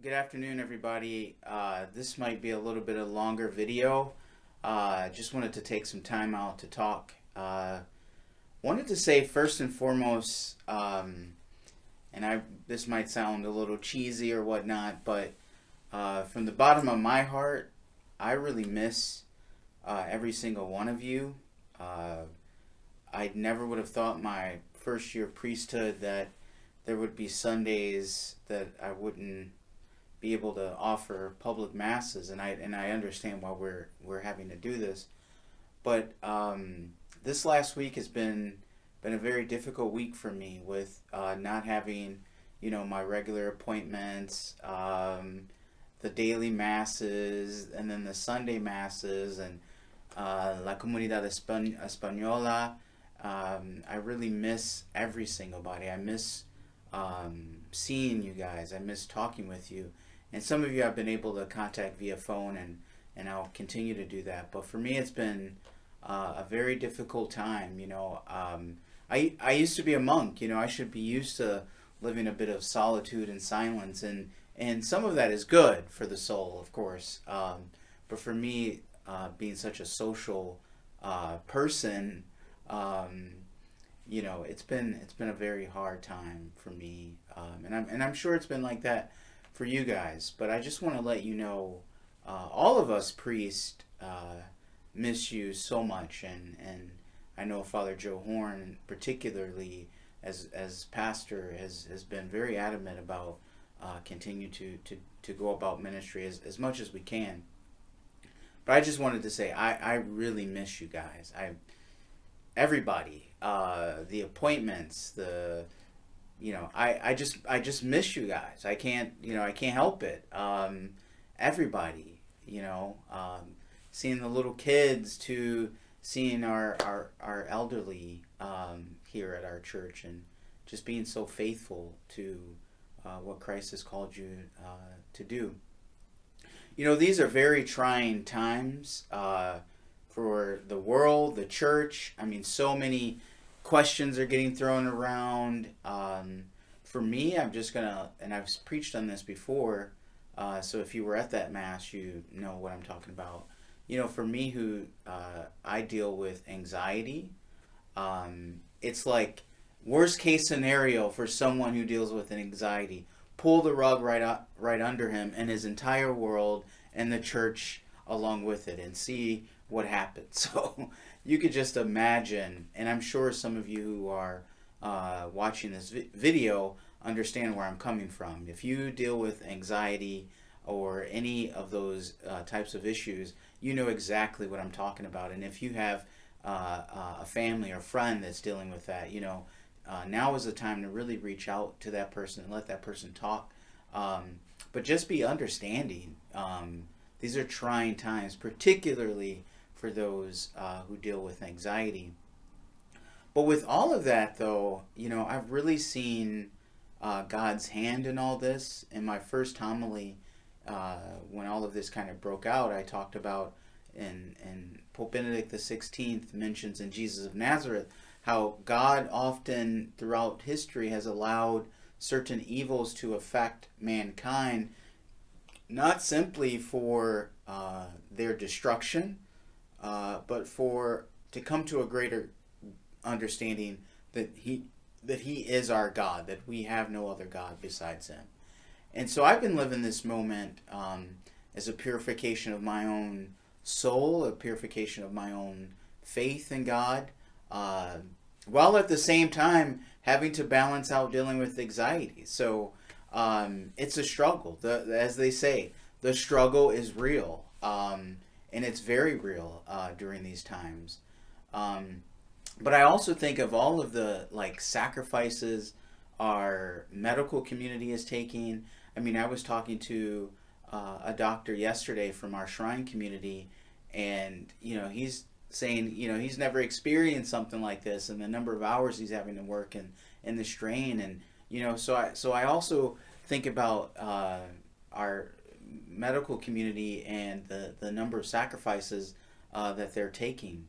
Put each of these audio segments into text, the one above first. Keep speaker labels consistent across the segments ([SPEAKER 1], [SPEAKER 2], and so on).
[SPEAKER 1] Good afternoon, everybody. This might be a little bit of a longer video. Just wanted to take some time out to talk. Wanted to say first and foremost, and this might sound a little cheesy or whatnot, but from the bottom of my heart, I really miss every single one of you. Uh, I never would have thought my first year of priesthood that there would be Sundays that I wouldn't be able to offer public masses, and I understand why we're having to do this. But this last week has been a very difficult week for me with not having my regular appointments, the daily masses, and then the Sunday masses, and La Comunidad Española. I really miss every single body. I miss seeing you guys. I miss talking with you. And some of you I've been able to contact via phone, and I'll continue to do that. But for me, it's been a very difficult time. I used to be a monk. I should be used to living a bit of solitude and silence, and some of that is good for the soul, of course. But for me, being such a social person, it's been a very hard time for me, and I'm sure it's been like that for you guys. But I just want to let you know, all of us priests miss you so much, and I know Father Joe Horn, particularly as pastor, has been very adamant about continue to go about ministry as much as we can. But I just wanted to say I really miss you guys. Everybody, the appointments, I just miss you guys. I can't help it. Everybody, seeing the little kids to seeing our elderly here at our church, and just being so faithful to what Christ has called you to do. These are very trying times for the world, the church. I mean, so many questions are getting thrown around. For me, I'm just gonna, and I've preached on this before, so if you were at that mass, you know what I'm talking about. For me, who I deal with anxiety, it's like worst case scenario for someone who deals with an anxiety. Pull the rug right under him and his entire world and the church along with it, and see what happens. So you could just imagine, and I'm sure some of you who are watching this video understand where I'm coming from. If you deal with anxiety or any of those types of issues, you know exactly what I'm talking about. And if you have a family or friend that's dealing with that, now is the time to really reach out to that person and let that person talk. But just be understanding. These are trying times, particularly for those who deal with anxiety. But with all of that, though, I've really seen God's hand in all this. In my first homily, when all of this kind of broke out, I talked about, and Pope Benedict XVI mentions in Jesus of Nazareth, how God often throughout history has allowed certain evils to affect mankind, not simply for their destruction, but to come to a greater understanding that he is our God, that we have no other God besides him. And so I've been living this moment as a purification of my own soul, a purification of my own faith in God, while at the same time having to balance out dealing with anxiety. So it's a struggle. As they say, the struggle is real, and it's very real during these times. But I also think of all of the sacrifices our medical community is taking. I mean, I was talking to a doctor yesterday from our shrine community, and he's saying he's never experienced something like this, and the number of hours he's having to work, and the strain, and so I also think about our medical community and the number of sacrifices that they're taking.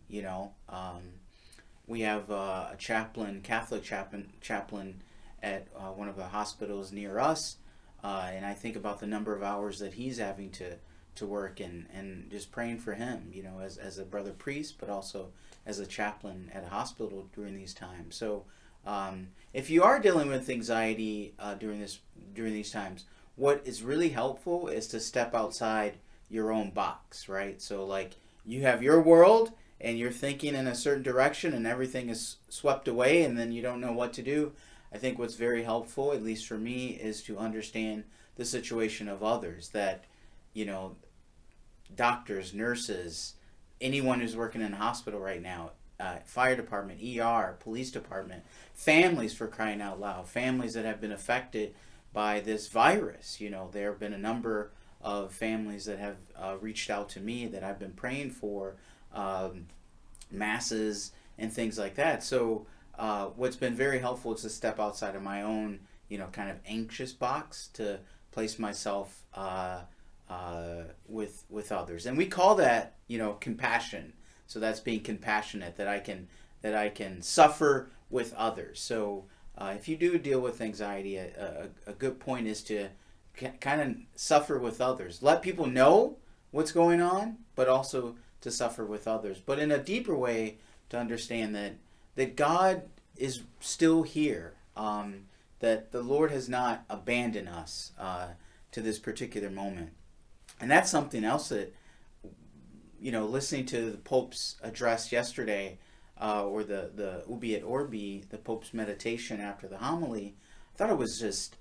[SPEAKER 1] We have a chaplain, Catholic chaplain at one of the hospitals near us, And I think about the number of hours that he's having to work, and just praying for him, as a brother priest, but also as a chaplain at a hospital during these times. So if you are dealing with anxiety during these times, what is really helpful is to step outside your own box, right? So like you have your world and you're thinking in a certain direction and everything is swept away and then you don't know what to do. I think what's very helpful, at least for me, is to understand the situation of others, that, doctors, nurses, anyone who's working in a hospital right now, fire department, ER, police department, families, for crying out loud, families that have been affected by this virus. There have been a number of families that have reached out to me that I've been praying for, masses and things like that. So what's been very helpful is to step outside of my own, kind of anxious box, to place myself with others, and we call that, compassion. So that's being compassionate, that I can suffer with others. So if you do deal with anxiety, a good point is to kind of suffer with others. Let people know what's going on, but also to suffer with others. But in a deeper way, to understand that God is still here, that the Lord has not abandoned us to this particular moment. And that's something else that, listening to the Pope's address yesterday, or the Ubi et Orbi, the Pope's meditation after the homily, I thought it was just,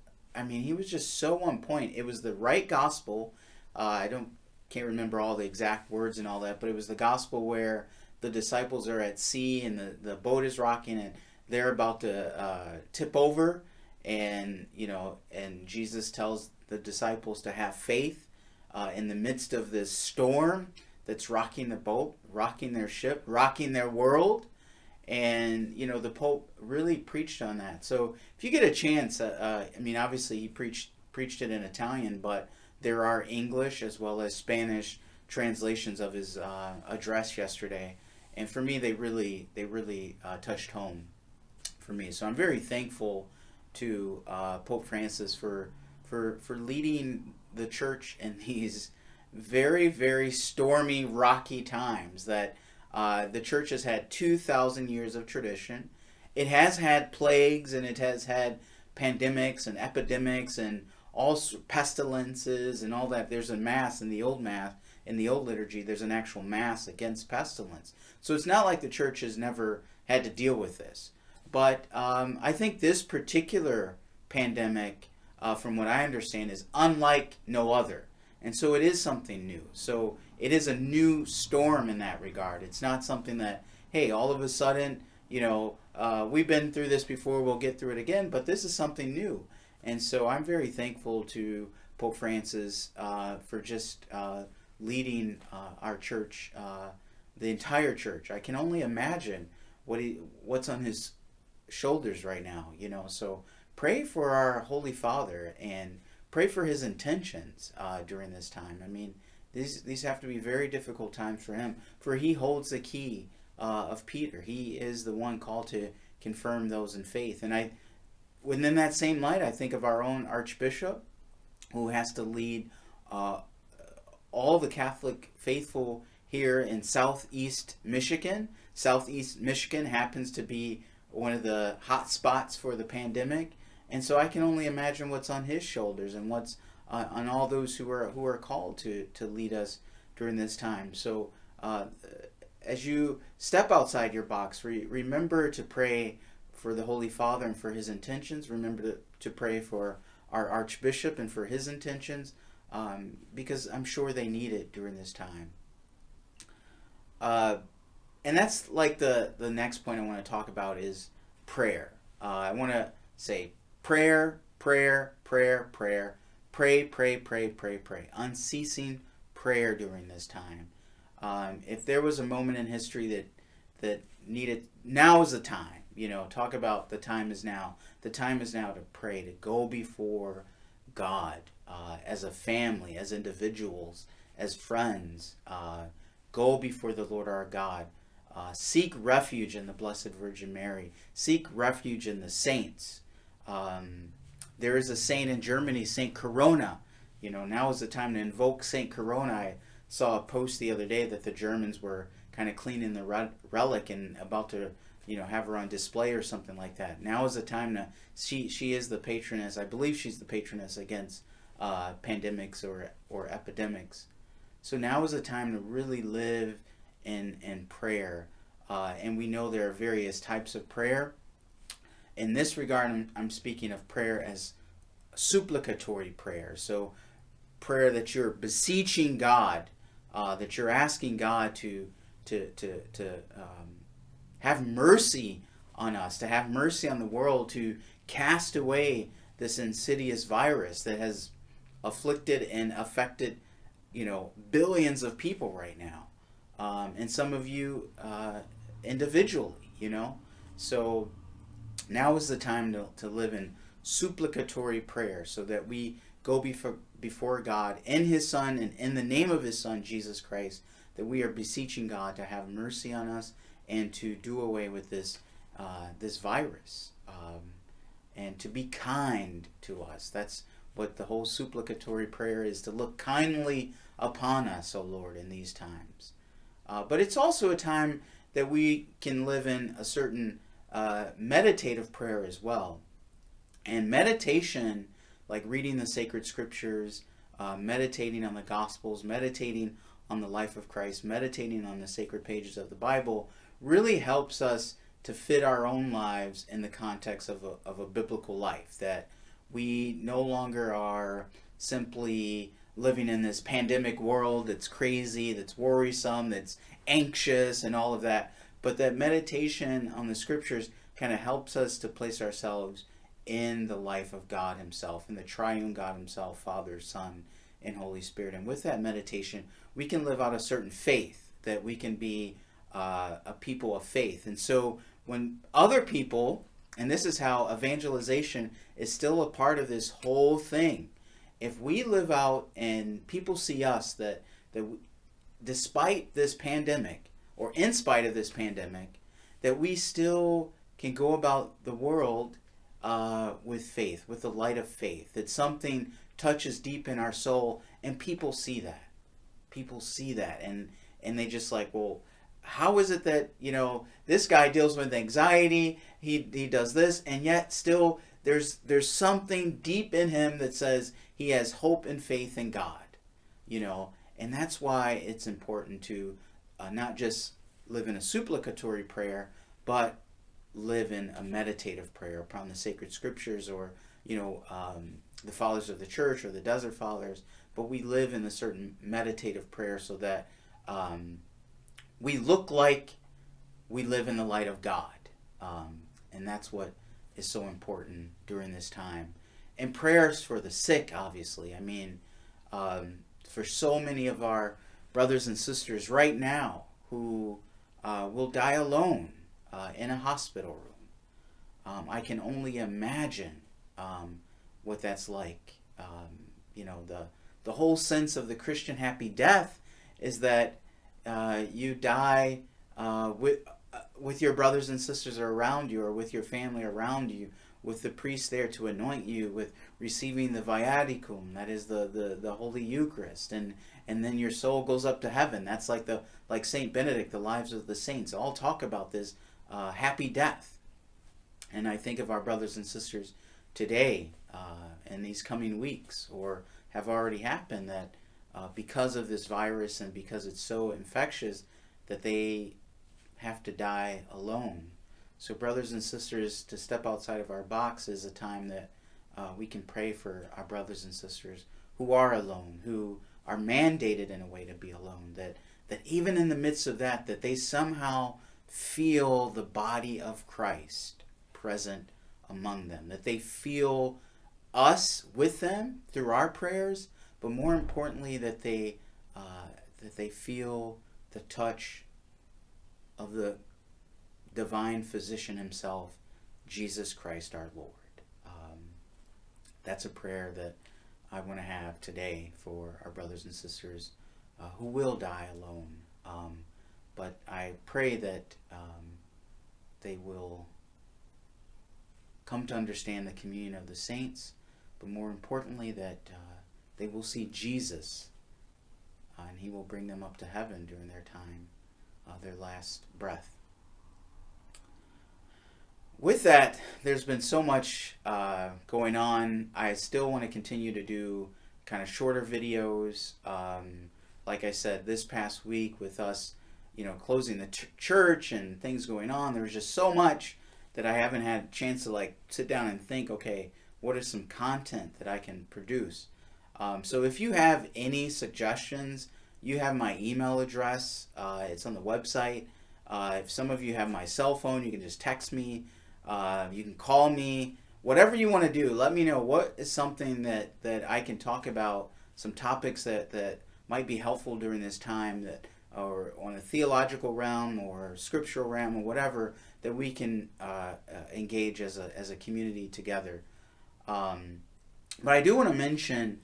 [SPEAKER 1] he was just so on point. It was the right gospel. Can't remember all the exact words and all that, but it was the gospel where the disciples are at sea and the boat is rocking and they're about to tip over, and and Jesus tells the disciples to have faith in the midst of this storm that's rocking the boat, rocking their ship, rocking their world. And the Pope really preached on that. So if you get a chance, obviously he preached it in Italian, but there are English as well as Spanish translations of his address yesterday, and for me they really touched home for me. So I'm very thankful to Pope Francis for leading the church in these very, very stormy, rocky times. That the church has had 2,000 years of tradition. It has had plagues, and it has had pandemics and epidemics and all pestilences and all that. There's a mass in the old liturgy. There's an actual mass against pestilence. So it's not like the church has never had to deal with this. But I think this particular pandemic, from what I understand, is unlike no other. And so it is something new. So it is a new storm in that regard. It's not something that, hey, all of a sudden, we've been through this before, we'll get through it again, but this is something new. And so I'm very thankful to Pope Francis for just leading our church, the entire church. I can only imagine what's on his shoulders right now, So pray for our Holy Father and pray for his intentions during this time. These have to be very difficult times for him, for he holds the key of Peter. He is the one called to confirm those in faith. And within that same light, I think of our own Archbishop, who has to lead all the Catholic faithful here in Southeast Michigan. Southeast Michigan happens to be one of the hot spots for the pandemic. And so I can only imagine what's on his shoulders and what's on all those who are called to lead us during this time. So as you step outside your box, remember to pray for the Holy Father and for his intentions. Remember to pray for our Archbishop and for his intentions, because I'm sure they need it during this time. And that's like the next point I want to talk about is prayer. I want to say prayer, prayer, prayer, prayer. Pray, pray, pray, pray, pray. Unceasing prayer during this time. If there was a moment in history that needed, now is the time. Talk about the time is now. The time is now to pray, to go before God as a family, as individuals, as friends. Go before the Lord our God. Seek refuge in the Blessed Virgin Mary. Seek refuge in the saints. There is a saint in Germany, Saint Corona. Now is the time to invoke Saint Corona. I saw a post the other day that the Germans were kind of cleaning the relic and about to, have her on display or something like that. Now is the time to. She is the patroness. I believe she's the patroness against pandemics or epidemics. So now is the time to really live in prayer. And we know there are various types of prayer. In this regard, I'm speaking of prayer as supplicatory prayer. So prayer that you're beseeching God, that you're asking God to have mercy on us, to have mercy on the world, to cast away this insidious virus that has afflicted and affected, billions of people right now, and some of you individually, So now is the time to live in supplicatory prayer, so that we go before God in His Son and in the name of His Son, Jesus Christ, that we are beseeching God to have mercy on us and to do away with this virus, and to be kind to us. That's what the whole supplicatory prayer is, to look kindly upon us, O Lord, in these times. But it's also a time that we can live in a certain meditative prayer as well. And meditation, like reading the sacred scriptures, meditating on the Gospels, meditating on the life of Christ, meditating on the sacred pages of the Bible, really helps us to fit our own lives in the context of a biblical life. That we no longer are simply living in this pandemic world that's crazy, that's worrisome, that's anxious and all of that, but that meditation on the scriptures kind of helps us to place ourselves in the life of God Himself, in the triune God Himself, Father, Son, and Holy Spirit. And with that meditation, we can live out a certain faith, that we can be a people of faith. And so when other people, and this is how evangelization is still a part of this whole thing, if we live out and people see us that despite this pandemic, or in spite of this pandemic, that we still can go about the world with faith, with the light of faith, that something touches deep in our soul, and people see that. People see that, and they just like, well, how is it that, this guy deals with anxiety, he does this, and yet still there's something deep in him that says he has hope and faith in God, and that's why it's important to not just live in a supplicatory prayer, but live in a meditative prayer upon the sacred scriptures, or the fathers of the church, or the desert fathers. But we live in a certain meditative prayer, so that we look like we live in the light of God, and that's what is so important during this time. And prayers for the sick, obviously. I mean, for so many of our brothers and sisters right now who will die alone in a hospital room. I can only imagine what that's like. The whole sense of the Christian happy death is that you die with your brothers and sisters around you, or with your family around you, with the priest there to anoint you, with receiving the viaticum, that is the Holy Eucharist, and then your soul goes up to heaven. That's like Saint Benedict, the lives of the saints all talk about this happy death. And I think of our brothers and sisters today, in these coming weeks, or have already happened, that because of this virus and because it's so infectious, that they have to die alone. So brothers and sisters, to step outside of our box is a time that we can pray for our brothers and sisters who are alone, who are mandated in a way to be alone, that even in the midst of that they somehow feel the body of Christ present among them, that they feel us with them through our prayers, but more importantly that they feel the touch of the divine physician Himself, Jesus Christ our Lord. That's a prayer that I want to have today for our brothers and sisters who will die alone. But I pray that they will come to understand the communion of the saints, but more importantly that they will see Jesus, and he will bring them up to heaven during their time, their last breath. With that, there's been so much going on. I still want to continue to do kind of shorter videos. Like I said, this past week with us, closing the church and things going on, there was just so much that I haven't had a chance to sit down and think, okay, what is some content that I can produce? So if you have any suggestions, you have my email address. It's on the website. If some of you have my cell phone, you can just text me. You can call me. Whatever you want to do, let me know what is something that I can talk about, some topics that might be helpful during this time, or on a theological realm or scriptural realm or whatever, that we can engage as a community together. But I do want to mention,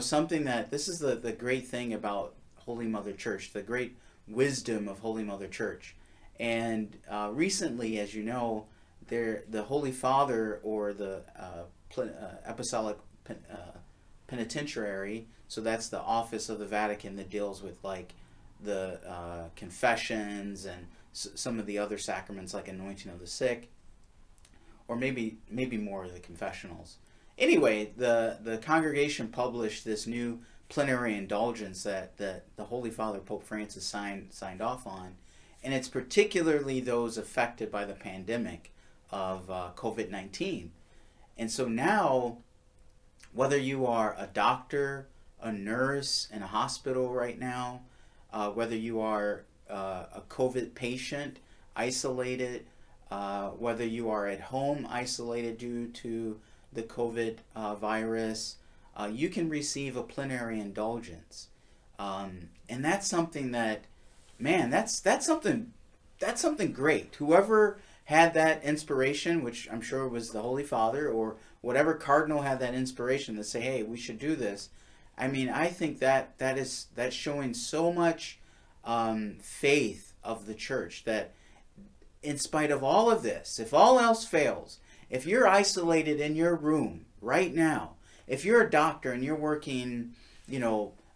[SPEAKER 1] something that this is the great thing about Holy Mother Church, the great wisdom of Holy Mother Church. And recently, as you know, the Holy Father, or the Apostolic Penitentiary, so that's the office of the Vatican that deals with the confessions and some of the other sacraments like anointing of the sick, or maybe more of the confessionals. Anyway, the congregation published this new plenary indulgence that the Holy Father, Pope Francis, signed off on, and it's particularly those affected by the pandemic of COVID-19. And so now, whether you are a doctor, a nurse in a hospital right now, whether you are a COVID patient, isolated, whether you are at home isolated due to the COVID virus, you can receive a plenary indulgence. And that's something that, man, that's something great. Whoever had that inspiration, which I'm sure was the Holy Father, or whatever cardinal had that inspiration to say, hey, we should do this. I mean, I think that's showing so much faith of the church, that in spite of all of this, if all else fails, if you're isolated in your room right now, if you're a doctor and you're working,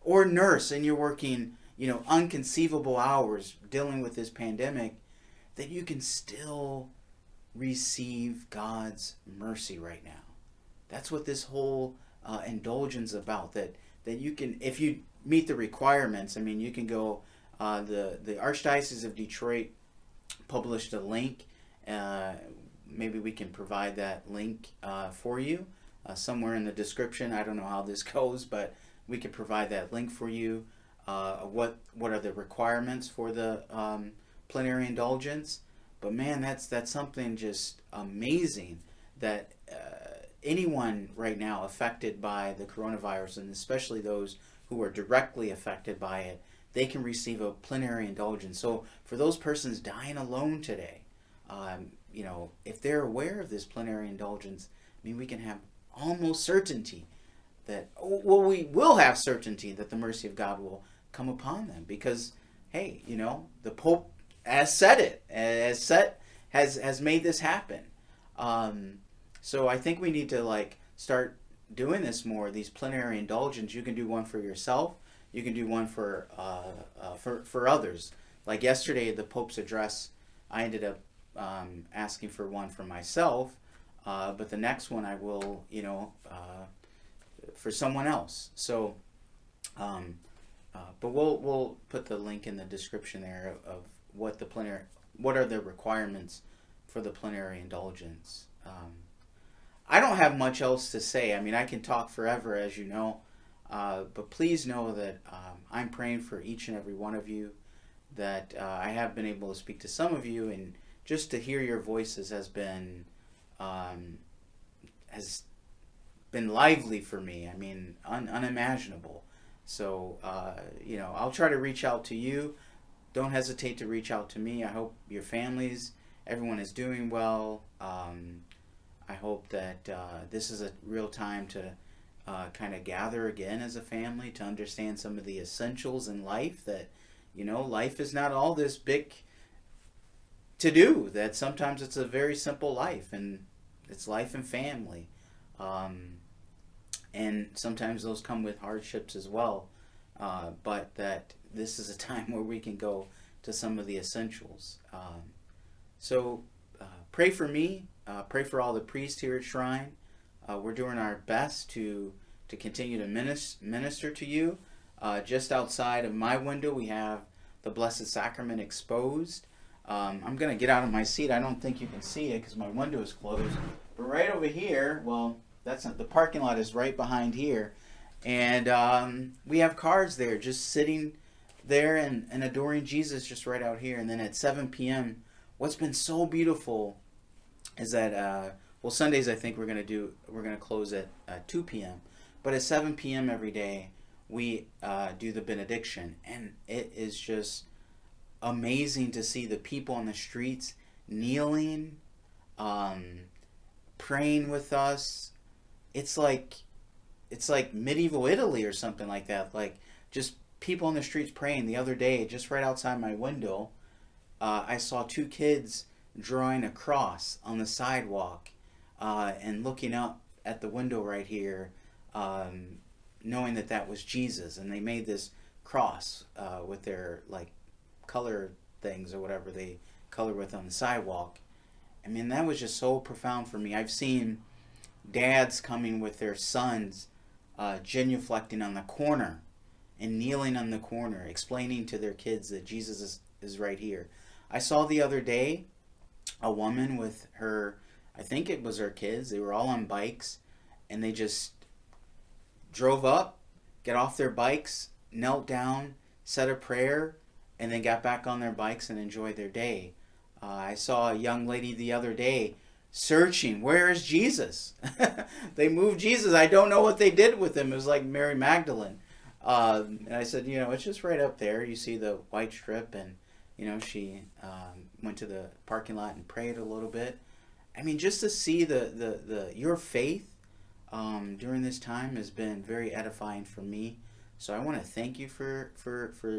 [SPEAKER 1] or nurse and you're working, unconceivable hours dealing with this pandemic, that you can still receive God's mercy right now. That's what this whole indulgence is about. That you can, if you meet the requirements, I mean, you can go. The Archdiocese of Detroit published a link. Maybe we can provide that link for you somewhere in the description. I don't know how this goes, but we could provide that link for you. What are the requirements for the plenary indulgence? But man, that's something just amazing, that anyone right now affected by the coronavirus, and especially those who are directly affected by it, they can receive a plenary indulgence. So for those persons dying alone today, if they're aware of this plenary indulgence, I mean, we can have almost certainty that, we will have certainty that the mercy of God will come upon them, because, hey, the Pope has said it, has made this happen. So I think we need to start doing this more. These plenary indulgence, you can do one for yourself. You can do one for others. Like yesterday, the Pope's address, I ended up asking for one for myself, but the next one I will, for someone else. So, but we'll put the link in the description there of what are the requirements for the plenary indulgence. I don't have much else to say. I mean, I can talk forever, as you know. But please know that I'm praying for each and every one of you, that I have been able to speak to some of you, and just to hear your voices has been lively for me. I mean, unimaginable. So, I'll try to reach out to you. Don't hesitate to reach out to me. I hope your families, everyone is doing well. I hope that this is a real time to kind of gather again as a family, to understand some of the essentials in life, that life is not all this big to do, that sometimes it's a very simple life, and it's life and family. and sometimes those come with hardships as well. But that this is a time where we can go to some of the essentials. So pray for me. Pray for all the priests here at Shrine. We're doing our best to continue to minister to you. Just outside of my window, we have the Blessed Sacrament exposed. I'm going to get out of my seat. I don't think you can see it because my window is closed. But right over here, well, that's not, the parking lot is right behind here. And we have cards there just sitting there and adoring Jesus just right out here. And then at 7 p.m., what's been so beautiful is that, well, Sundays I think we're going to close at 2 p.m. But at 7 p.m. every day, we do the benediction. And it is just amazing to see the people on the streets kneeling, praying with us. It's like medieval Italy or something like that. Like just people on the streets praying. The other day, just right outside my window, I saw two kids drawing a cross on the sidewalk and looking up at the window right here, knowing that was Jesus. And they made this cross with their like color things or whatever they color with on the sidewalk. I mean, that was just so profound for me. I've seen dads coming with their sons genuflecting on the corner and kneeling on the corner, explaining to their kids that Jesus is right here. I saw the other day a woman with her, I think it was her kids, they were all on bikes, and they just drove up, got off their bikes, knelt down, said a prayer, and then got back on their bikes and enjoyed their day. I saw a young lady the other day searching, where is Jesus? They moved Jesus. I don't know what they did with him. It was like Mary Magdalene. And I said, it's just right up there. You see the white strip, and she went to the parking lot and prayed a little bit. I mean, just to see your faith during this time has been very edifying for me. So I want to thank you for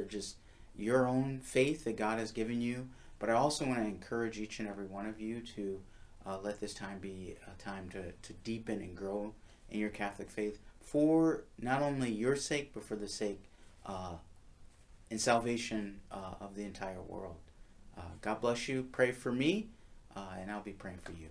[SPEAKER 1] just your own faith that God has given you. But I also want to encourage each and every one of you to let this time be a time to deepen and grow in your Catholic faith for not only your sake, but for the sake and salvation of the entire world. God bless you. Pray for me, and I'll be praying for you.